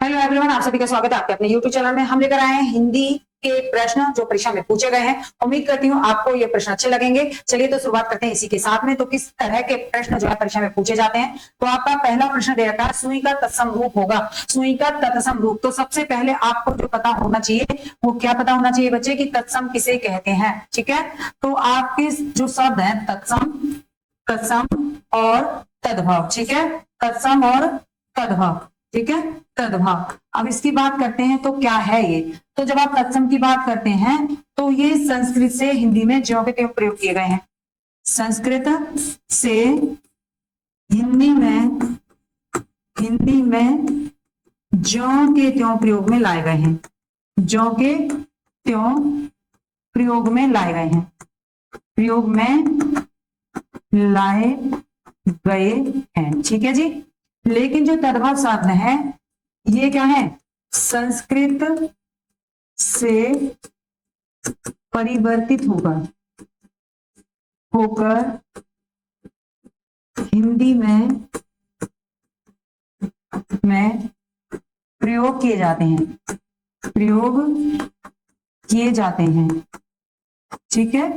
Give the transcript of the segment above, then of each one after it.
Hello everyone, आप सभी का स्वागत है आपके अपने YouTube चैनल में। हम लेकर आए हैं हिंदी के प्रश्न जो परीक्षा में पूछे गए हैं। उम्मीद करती हूँ आपको ये प्रश्न अच्छे लगेंगे। चलिए तो शुरुआत करते हैं इसी के साथ में। तो किस तरह के प्रश्न जो है परीक्षा में पूछे जाते हैं। तो आपका पहला प्रश्न दे रखा है सुई का तत्सम रूप होगा। सुई का तत्सम रूप, तो सबसे पहले आपको जो पता होना चाहिए वो क्या पता होना चाहिए बच्चे की तत्सम किसे कहते हैं। ठीक है, तो आपके जो शब्द है तत्सम, तत्सम और तद्भव। ठीक है, तत्सम और तद्भव। ठीक है, तद्भव। अब इसकी बात करते हैं तो क्या है ये। तो जब आप तत्सम की बात करते हैं तो ये संस्कृत से हिंदी में ज्यों के त्यों प्रयोग किए गए हैं। संस्कृत से हिंदी में ज्यों के त्यों प्रयोग में लाए गए हैं। ज्यों के त्यों प्रयोग में लाए गए हैं, प्रयोग में लाए गए हैं। ठीक है जी। लेकिन जो तद्भव शब्द है ये क्या है, संस्कृत से परिवर्तित होकर हिंदी में प्रयोग किए जाते हैं। ठीक है,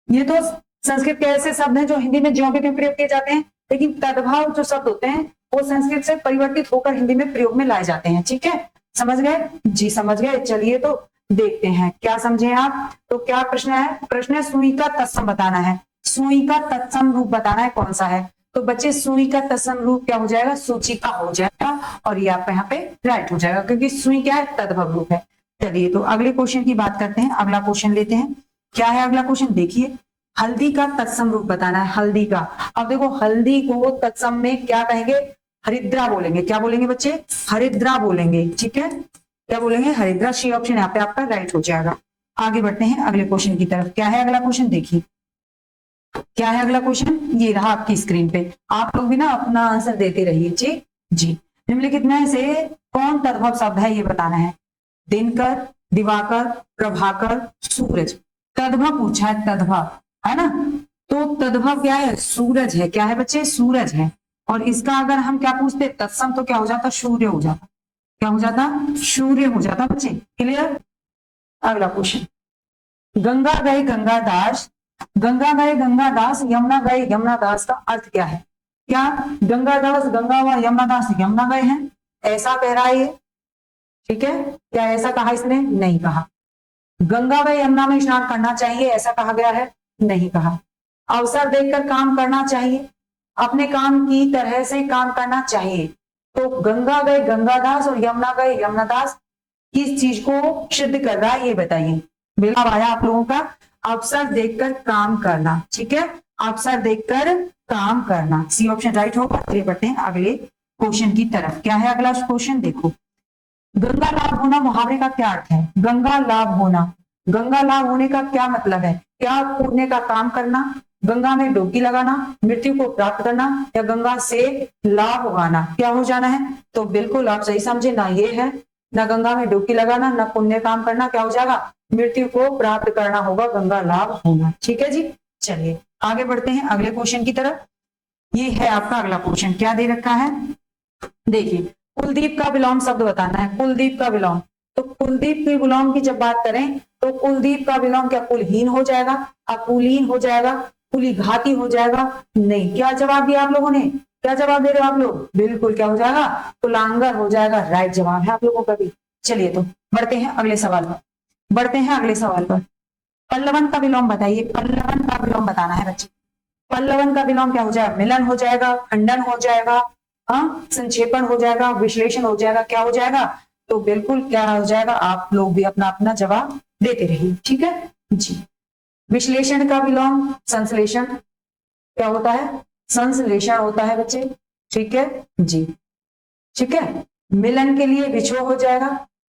ये तो संस्कृत के ऐसे शब्द हैं जो हिंदी में ज्यों के त्यों प्रयोग किए जाते हैं, लेकिन तद्भव जो शब्द होते हैं वो संस्कृत से परिवर्तित होकर हिंदी में प्रयोग में लाए जाते हैं। ठीक है, समझ गए जी, समझ गए। चलिए तो देखते हैं क्या समझे आप। तो क्या प्रश्न है, प्रश्न है सुई का तत्सम बताना है। सुई का तत्सम रूप बताना है, कौन सा है। तो बच्चे सुई का तत्सम रूप क्या हो जाएगा, सूची का हो जाएगा, और ये आपका यहाँ पे राइट हो जाएगा क्योंकि सुई क्या है, तद्भव रूप है। चलिए तो अगले क्वेश्चन की बात करते हैं। अगला क्वेश्चन लेते हैं। क्या है अगला क्वेश्चन, देखिए। हल्दी का तत्सम रूप बताना है। हल्दी का, अब देखो हल्दी को तत्सम में क्या कहेंगे, हरिद्रा बोलेंगे। क्या बोलेंगे बच्चे, हरिद्रा बोलेंगे। ठीक है, क्या बोलेंगे, हरिद्रा। सी ऑप्शन यहाँ पे आपका राइट हो जाएगा। आगे बढ़ते हैं अगले क्वेश्चन की तरफ। क्या है अगला क्वेश्चन, देखिए क्या है अगला क्वेश्चन, ये रहा आपकी स्क्रीन पे। आप लोग भी ना अपना आंसर देते रहिए जी जी। निम्नलिखित में से कौन तद्भव शब्द है ये बताना है। दिनकर, दिवाकर, प्रभाकर, सूरज। तद्भव पूछा है, तद्भव है ना। तो तद्भव क्या है, सूरज है। क्या है बच्चे, सूरज है। और इसका अगर हम क्या पूछते तत्सम तो क्या हो जाता, सूर्य हो जाता। क्या हो जाता, सूर्य हो जाता बच्चे। क्लियर। अगला क्वेश्चन, गंगा गए गंगादास, गंगा गए गंगादास, यमुना गए यमुनादास का अर्थ क्या है। क्या गंगादास गंगा व यमुनादास यमुना गए हैं, ऐसा कह रहा है ये। ठीक है, क्या ऐसा कहा इसने, नहीं कहा। गंगा व यमुना में स्नान करना चाहिए, ऐसा कहा गया है, नहीं कहा। अवसर देखकर काम करना चाहिए, अपने काम की तरह से काम करना चाहिए। तो गंगा गए गंगादास और यमुना गए यमुनादास किस चीज को सिद्ध कर रहा है ये बताइए। बिल्कुल आया आप लोगों का, अवसर देखकर काम करना। ठीक है, अवसर देखकर काम करना, सी ऑप्शन राइट होगा। चलिए बढ़ते हैं अगले क्वेश्चन की तरफ। क्या है अगला क्वेश्चन, देखो। गंगा लाभ होना मुहावरे का क्या अर्थ है। गंगा लाभ होना, गंगा लाभ होने का क्या मतलब है। क्या पुण्य का काम करना, गंगा में डुबकी लगाना, मृत्यु को प्राप्त करना, या गंगा से लाभ उगाना। क्या हो जाना है, तो बिल्कुल आप सही समझे ना, ये है ना गंगा में डुबकी लगाना ना पुण्य काम करना, क्या हो जाएगा, मृत्यु को प्राप्त करना होगा, गंगा लाभ होना। ठीक है जी। चलिए आगे बढ़ते हैं अगले क्वेश्चन की तरफ। ये है आपका अगला क्वेश्चन, क्या दे रखा है, देखिए। कुलदीप का विलोम शब्द बताना है। कुलदीप का विलोम, तो कुलदीप के विलोम की जब बात करें तो कुलदीप का विलोम क्या कुलहीन हो जाएगा, अकुलीन हो जाएगा, कुलीघाती हो जाएगा, नहीं। क्या जवाब दिया आप लोगों ने, क्या जवाब दे रहे हो आप लोग, बिल्कुल क्या हो जाएगा, कुलांगर हो जाएगा। राइट जवाब है आप लोगों का भी। चलिए तो बढ़ते हैं अगले सवाल पर, बढ़ते हैं अगले सवाल पर। पल्लवन का विलोम बताइए। पल्लवन का विलोम बताना है बच्चे। पल्लवन का विलोम क्या हो जाएगा, मिलन हो जाएगा, खंडन हो जाएगा, हाँ, संक्षेपण हो जाएगा, विश्लेषण हो जाएगा, क्या हो जाएगा, तो बिल्कुल क्या हो जाएगा। आप लोग भी अपना अपना जवाब देते रहिए। ठीक है जी। विश्लेषण का विलोम संश्लेषण, क्या होता है, संश्लेषण होता है बच्चे। ठीक है जी, ठीक है। मिलन के लिए विछोह हो जाएगा,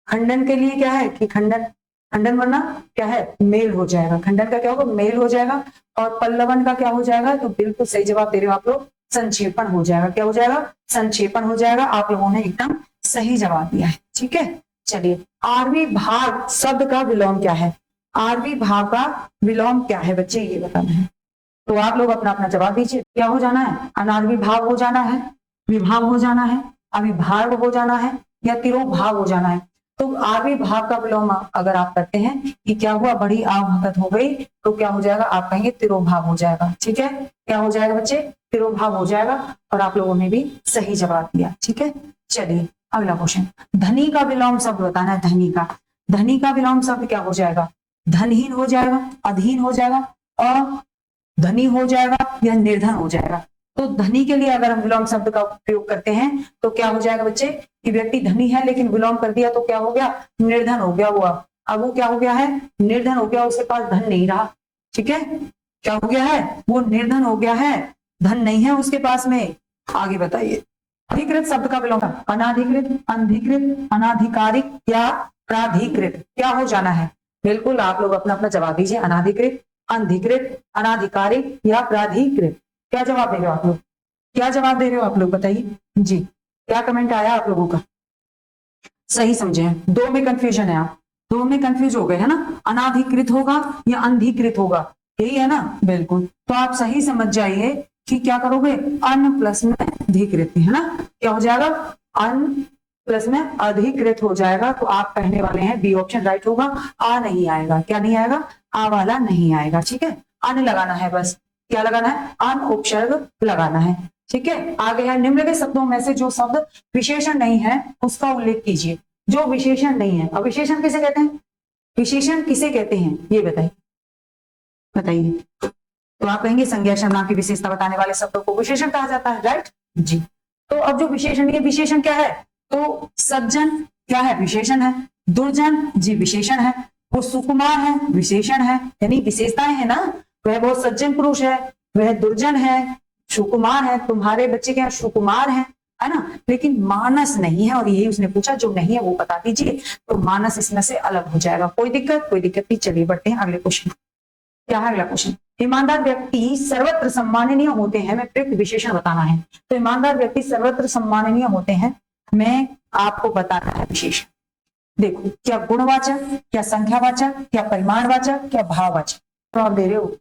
खंडन के लिए क्या है कि खंडन, खंडन वरना क्या है, मेल हो जाएगा। खंडन का क्या होगा, मेल हो जाएगा। और पल्लवन का क्या हो जाएगा, तो बिल्कुल सही जवाब दे रहे हो आप लोग, संक्षेपण हो जाएगा। क्या हो जाएगा, संक्षेपण हो जाएगा। आप लोगों ने एकदम सही जवाब दिया है। ठीक है, चलिए। आरवी भाव शब्द का विलोम क्या है। आरवी भाव का विलोम क्या है बच्चे, ये बताना है। तो आप लोग अपना अपना जवाब दीजिए। क्या हो जाना है, अनारवी भाव हो जाना है, विभाव हो जाना है, अविभाव हो जाना है, या तिरोभाव हो जाना है। तो आगे भाव का विलोम अगर आप करते हैं कि क्या हुआ, बड़ी आवहकत हो गई, तो क्या हो जाएगा, आप कहेंगे तिरोभाव हो जाएगा। ठीक है, क्या हो जाएगा बच्चे, तिरोभाव हो जाएगा। और आप लोगों ने भी सही जवाब दिया। ठीक है, चलिए अगला क्वेश्चन, धनी का विलोम शब्द बताना है। धनी का, धनी का विलोम शब्द क्या हो जाएगा, धनहीन हो जाएगा, अधीन हो जाएगा, अधनी हो जाएगा या निर्धन हो जाएगा। तो धनी के लिए अगर हम विलोम शब्द का प्रयोग करते हैं तो क्या हो जाएगा बच्चे, कि व्यक्ति धनी है लेकिन विलोम कर दिया तो क्या हो गया, निर्धन हो गया हुआ। अब वो क्या हो गया है, निर्धन हो गया, उसके पास धन नहीं रहा। ठीक है, क्या हो गया है, वो निर्धन हो गया है, धन नहीं है उसके पास में। आगे बताइए, अधिकृत शब्द का विलोम, अनाधिकृत, अनधिकृत, अनाधिकारिक या प्राधिकृत, क्या हो जाना है। बिल्कुल आप लोग अपना अपना जवाब दीजिए, अनाधिकृत, अनधिकृत, अनाधिकारिक या प्राधिकृत। क्या जवाब दे रहे हो आप लोग, क्या जवाब दे रहे हो आप लोग, बताइए जी, क्या कमेंट आया आप लोगों का। सही समझे हैं, दो में कंफ्यूजन है, आप दो में कंफ्यूज हो गए है ना, अनाधिकृत होगा या अनधिकृत होगा, यही है ना, बिल्कुल। तो आप सही समझ जाइए कि क्या करोगे, अन प्लस में अधिकृत, है ना, क्या हो जाएगा, अन प्लस में अधिकृत हो जाएगा। तो आप कहने वाले हैं बी ऑप्शन राइट होगा, आ नहीं आएगा, क्या नहीं आएगा, आ वाला नहीं आएगा। ठीक है, अन लगाना है, बस क्या लगाना है, अन उपसर्ग लगाना है। ठीक है, आगे है, निम्न के शब्दों में से जो शब्द विशेषण नहीं है उसका उल्लेख कीजिए। जो विशेषण नहीं है, अब विशेषण किसे कहते हैं, विशेषण किसे कहते हैं ये बताइए, बताइए। तो आप कहेंगे संज्ञा सर्वनाम की विशेषता बताने वाले शब्दों को विशेषण कहा जाता है, राइट जी। तो अब जो विशेषण, ये विशेषण क्या है, तो सज्जन क्या है, विशेषण है, दुर्जन जी विशेषण है, वो सुकुमार है विशेषण है, यानी विशेषताएं है ना, वह बहुत सज्जन पुरुष है, वह दुर्जन है, सुकुमार है, तुम्हारे बच्चे क्या सुकुमार है ना, लेकिन मानस नहीं है। और यही उसने पूछा, जो नहीं है वो बता दीजिए, तो मानस इसमें से अलग हो जाएगा। कोई दिक्कत, कोई दिक्कत नहीं, चलिए बढ़ते हैं अगले क्वेश्चन। क्या है अगला क्वेश्चन, ईमानदार व्यक्ति सर्वत्र सम्माननीय होते हैं, मैं प्रयुक्त विशेषण बताना है। तो ईमानदार व्यक्ति सर्वत्र सम्माननीय होते हैं, मैं आपको बताना है विशेषण। देखो, क्या गुणवाचक, क्या संख्यावाचक, क्या परिमाणवाचक, क्या भाववाचक। तो आप दे रहे हो,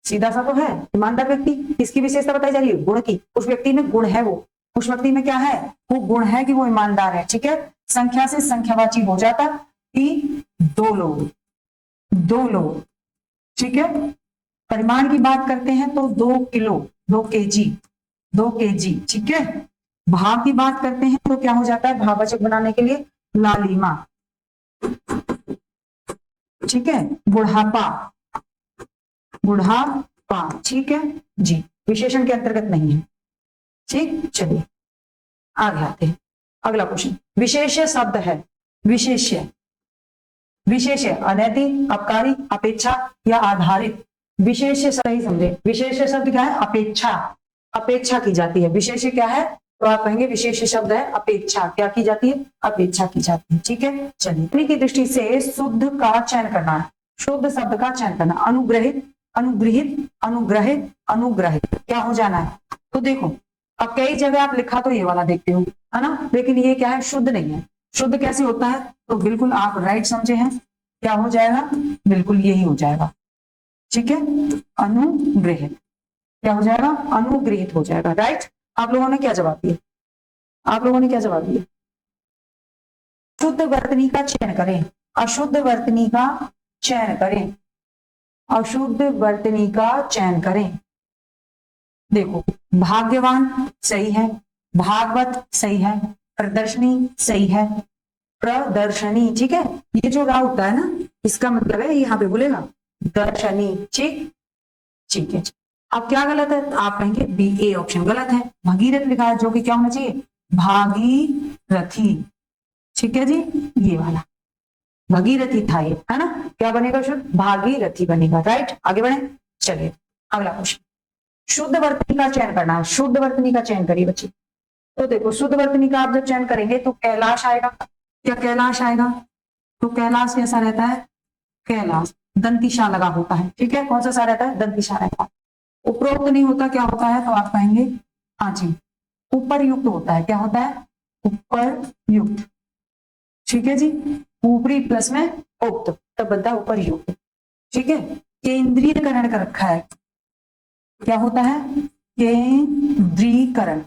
सीधा सा तो है, ईमानदार व्यक्ति किसकी विशेषता बताई जा रही है, गुण की, उस व्यक्ति में गुण है, वो उस व्यक्ति में क्या है, वो गुण है कि वो ईमानदार है। ठीक है, संख्या से संख्यावाची हो जाता कि दो लोग, दो लोग। ठीक है, परिमाण की बात करते हैं तो 2 किलो, 2 केजी, 2 केजी। ठीक है, भाव की बात करते हैं तो क्या हो जाता है, भाववाचक बनाने के लिए लालिमा। ठीक है, बुढ़ापा, बुढ़ापा। ठीक है जी, विशेषण के अंतर्गत नहीं है। ठीक, चलिए आगे आते हैं, अगला क्वेश्चन, विशेष्य शब्द है, विशेष्य, विशेष्य अनैतिक, अपकारी, अपेक्षा या आधारित। विशेष्य सही समझे, विशेष्य शब्द क्या है, अपेक्षा, अपेक्षा की जाती है। विशेष्य क्या है, तो आप कहेंगे विशेष्य शब्द है अपेक्षा, क्या की जाती है, अपेक्षा की जाती है। ठीक है, चलिए की दृष्टि से शुद्ध का चयन करना है, शुद्ध शब्द का चयन करना, अनुग्रहित, अनुग्रहित, अनुग्रहित, अनुग्रहित, क्या हो जाना है। तो देखो, अब कई जगह आप लिखा तो ये वाला देखते हो, है ना, लेकिन ये क्या है, शुद्ध नहीं है। शुद्ध कैसे होता है, तो बिल्कुल आप राइट समझे हैं, क्या हो जाएगा, बिल्कुल यही हो जाएगा। ठीक है, अनुग्रहित, क्या हो जाएगा, अनुग्रहित हो जाएगा, राइट। आप लोगों ने क्या जवाब दिया, आप लोगों ने क्या जवाब दिया, शुद्ध वर्तनी का चयन करें, अशुद्ध वर्तनी का चयन करें, अशुद्ध वर्तनी का चयन करें। देखो, भाग्यवान सही है, भागवत सही है, प्रदर्शनी सही है, प्रदर्शनी। ठीक है, ये जो रा होता है ना, इसका मतलब है यहाँ पे बोलेगा दर्शनी। ठीक, ठीक है। अब क्या गलत है, आप कहेंगे बी, ए ऑप्शन गलत है, भगीरथ लिखा है, जो कि क्या होना चाहिए, भागीरथी। ठीक है जी, ये वाला भगीरथी था ये, है ना, क्या बनेगा शुद्ध, भागीरथी बनेगा, राइट। आगे बढ़े, चलिए अगला क्वेश्चन, शुद्ध वर्तनी का चयन करना है, शुद्ध वर्तनी का चयन करिए बच्चे। तो देखो, शुद्ध वर्तनी का आप जब चयन करेंगे तो कैलाश आएगा, क्या कैलाश आएगा, तो कैलाश कैसा रहता है, कैलाश दंतिशा लगा होता है। ठीक है, कौन सा सा रहता है, दंतिशा रहता है, उपरोक्त नहीं होता, क्या होता है, तो आप कहेंगे हाँ जी, ऊपर युक्त होता है, क्या होता है, ऊपर युक्त। ठीक है जी, ऊपरी प्लस में उक्त, तब बनता है ऊपर युक्त। ठीक है, केंद्रीयकरण कर रखा है, क्या होता है, केंद्रीकरण,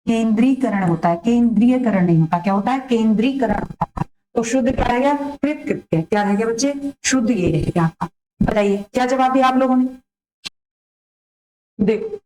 केंद्रीकरण होता है, केंद्रीयकरण नहीं होता। क्या होता है? केंद्रीकरण होता है। तो शुद्ध क्या रहेगा? कृत कृत्य। क्या रहेगा बच्चे? शुद्ध ये रहेगा आपका। बताइए क्या जवाब दिया आप लोगों ने? देखो,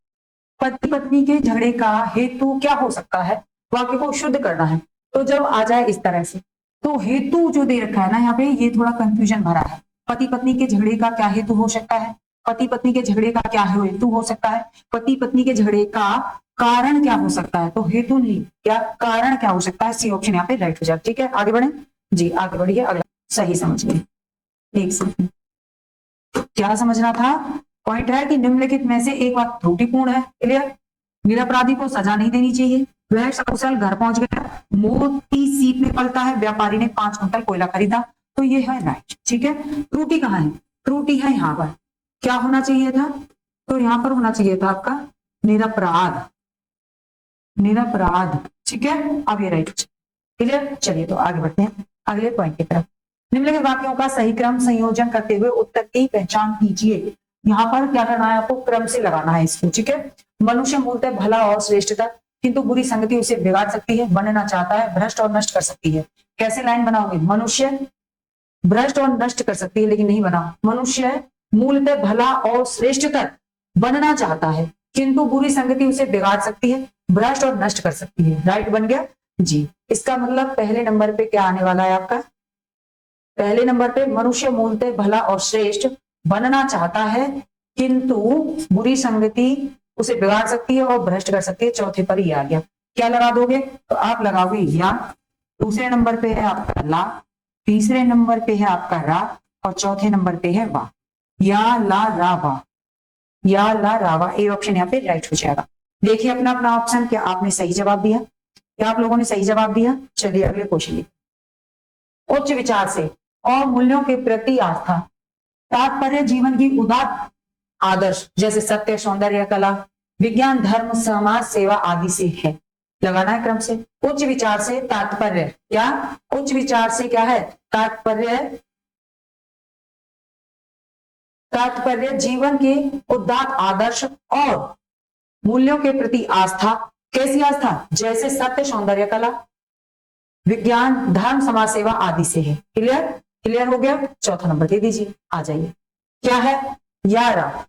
पति पत्नी के झगड़े का हेतु क्या हो सकता है? वाक्य को शुद्ध करना है। तो जब आ जाए इस तरह से, तो हेतु जो दे रखा है ना यहाँ पे, ये थोड़ा कंफ्यूजन भरा है। पति पत्नी के झगड़े का क्या हेतु हो सकता है? पति पत्नी के झगड़े का क्या हेतु हो सकता है? पति पत्नी के झगड़े का कारण क्या हो सकता है? तो हेतु नहीं, क्या कारण क्या हो सकता है? सी ऑप्शन यहाँ पे राइट हो जाए। ठीक है, आगे बढ़े जी, आगे बढ़िए। अगला सही समझिए। एक सेकंड, क्या समझना था? पॉइंट है कि निम्नलिखित में से एक बात त्रुटिपूर्ण है। क्लियर? निरपराधी को सजा नहीं देनी चाहिए। वह सकुशल घर पहुंच गया। मोती सीप में पलता है। व्यापारी ने 5 कुंटल कोयला खरीदा। तो ये है राइट। ठीक है, त्रुटि कहाँ है? त्रुटि है यहाँ पर। क्या होना चाहिए था? तो यहाँ पर होना चाहिए था आपका निरपराध, निरपराध। ठीक है, अब ये राइट। क्लियर? चलिए तो आगे बढ़ते हैं अगले पॉइंट की तरफ। निम्नलिखित वाक्यों का सही क्रम संयोजन करते हुए उत्तर की पहचान कीजिए। यहाँ पर क्या करना है आपको? क्रम से लगाना है इसको। ठीक है, मनुष्य मूलतः भला और श्रेष्ठ था, किंतु बुरी संगति उसे बिगाड़ सकती है, बनना चाहता है, भ्रष्ट और नष्ट कर सकती है। कैसे लाइन बनाओगे? मनुष्य भ्रष्ट और नष्ट कर सकती है, लेकिन नहीं बना। मनुष्य मूलतः भला और श्रेष्ठ तक बनना चाहता है, किंतु बुरी संगति उसे बिगाड़ सकती है, भ्रष्ट और नष्ट कर सकती है। राइट बन गया जी। इसका मतलब पहले नंबर पे क्या आने वाला है आपका? पहले नंबर पे मनुष्य मूलतः भला और श्रेष्ठ बनना चाहता है, किंतु बुरी संगति उसे बिगाड़ सकती है और भ्रष्ट कर सकती है। चौथे पर ही आ गया। क्या लगा दोगे? तो आप लगाओगे या। दूसरे नंबर पे है आपका ला, तीसरे नंबर पे है आपका रा, और चौथे नंबर पे है वा। या ला रा वा, या ला रा वा। ए ऑप्शन यहाँ पे राइट हो जाएगा। देखिए अपना अपना ऑप्शन, क्या आपने सही जवाब दिया? क्या आप लोगों ने सही जवाब दिया? चलिए अगले क्वेश्चन। उच्च विचार से और मूल्यों के प्रति आस्था, तात्पर्य जीवन की उदात्त आदर्श जैसे सत्य, सौंदर्य, कला, विज्ञान, धर्म, समाज सेवा आदि से है। लगाना है क्रम से। उच्च विचार से तात्पर्य क्या? उच्च विचार से क्या है? तात्पर्य, तात्पर्य जीवन के उदात्त आदर्श और मूल्यों के प्रति आस्था। कैसी आस्था? जैसे सत्य, सौंदर्य, कला, विज्ञान, धर्म, समाज सेवा आदि से है। क्लियर? क्लियर हो गया? चौथा नंबर दे दीजिए। आ जाइए, क्या है? या रा,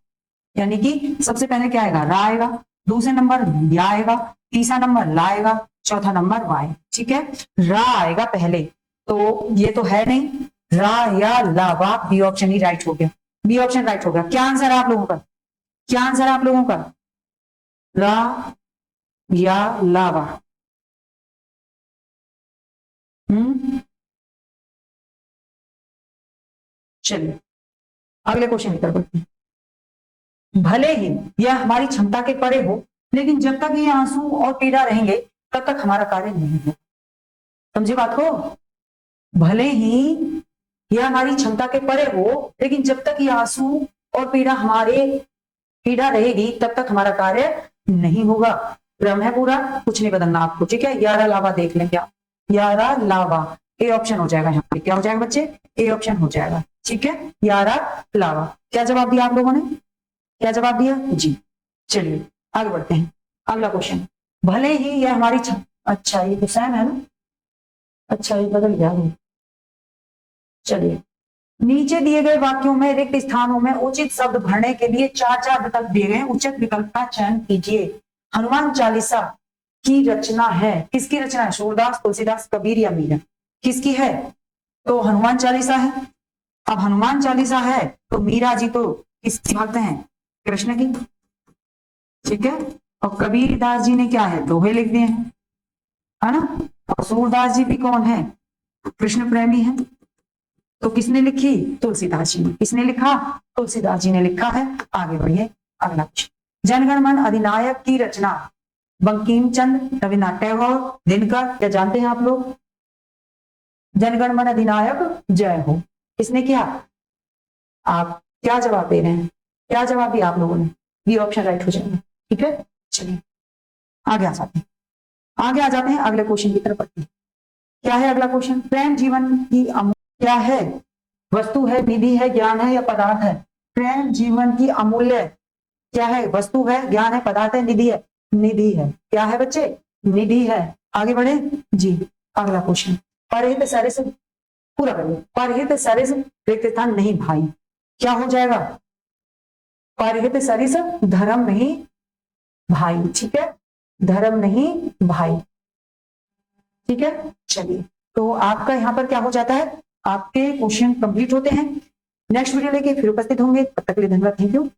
यानी कि सबसे पहले क्या आएगा? रा आएगा, दूसरे नंबर या आएगा, तीसरा नंबर ला आएगा, चौथा नंबर वाई। ठीक है, रा आएगा पहले, तो ये तो है नहीं। रा या ला वा, बी ऑप्शन ही राइट हो गया। बी ऑप्शन राइट हो गया। क्या आंसर है आप लोगों का? क्या आंसर है आप लोगों का? रा या ला वा। चलिए अगले क्वेश्चन की तरफ बढ़ते हैं। भले ही यह हमारी क्षमता के परे हो, लेकिन जब तक ये आंसू और पीड़ा रहेंगे तब तक हमारा कार्य नहीं है। समझे बात को? भले ही यह हमारी क्षमता के परे हो, लेकिन जब तक ये आंसू और पीड़ा रहेगी तब तक हमारा कार्य नहीं होगा। क्रम है पूरा, कुछ नहीं बदलना आपको। ठीक है, यारा लावा देख लेंगे आप। यारा लावा, ए ऑप्शन हो जाएगा यहाँ पे। क्या हो जाएगा बच्चे? ए ऑप्शन हो जाएगा। ठीक है, यारा लावा। क्या जवाब दिया आप लोगों ने? क्या जवाब दिया जी? चलिए आगे बढ़ते हैं। अगला क्वेश्चन। भले ही यह हमारी अच्छा ये तो सेम है ना? अच्छा ये बदल गया। चलिए, नीचे दिए गए वाक्यों में रिक्त स्थानों में उचित शब्द भरने के लिए 4 विकल्प दिए गए। उचित विकल्प का चयन कीजिए। हनुमान चालीसा की रचना है। किसकी रचना है? सूरदास, तुलसीदास, कबीर या मीरा? किसकी है? तो हनुमान चालीसा है। अब हनुमान चालीसा है तो मीरा जी तो किसकी भक्त हैं? कृष्ण की। ठीक है, और कबीर दास जी ने क्या है? दोहे लिख दिए हैं, है ना? और सूरदास जी भी कौन है? कृष्ण प्रेमी है। तो किसने लिखी? तुलसीदास जी ने। किसने लिखा? तुलसीदास जी ने लिखा है। आगे बढ़िए अगला क्वेश्चन। जनगण मन अधिनायक की रचना बंकिम चंद्र, रविन्द्रनाथ टैगोर, दिनकर, क्या जानते हैं आप लोग? जनगण मन अधिनायक जय हो, किसने किया? आप क्या जवाब दे रहे हैं? क्या जवाब दिया आप लोगों ने? बी ऑप्शन राइट हो जाएगा। ठीक है, चलिए आगे आ जाते हैं। आगे आ जाते हैं अगले क्वेश्चन की तरफ बढ़ते हैं। क्या है अगला क्वेश्चन? प्रेम जीवन की क्या है? वस्तु है, निधि है, ज्ञान है या पदार्थ है? प्रेम जीवन की अमूल्य क्या है? वस्तु है, ज्ञान है, पदार्थ है, निधि है? निधि है। क्या है बच्चे? निधि है। आगे बढ़े जी, अगला क्वेश्चन, परहित सरिस, पूरा करिए, परहित सरिस रिक्त स्थान नहीं भाई, क्या हो जाएगा? परहित सरिस धर्म नहीं भाई, ठीक है, धर्म नहीं भाई, ठीक है। चलिए, तो आपका यहाँ पर क्या हो जाता है, आपके क्वेश्चन कंप्लीट होते हैं। नेक्स्ट वीडियो लेके फिर उपस्थित होंगे, तब तक के लिए धन्यवाद, थैंक यू।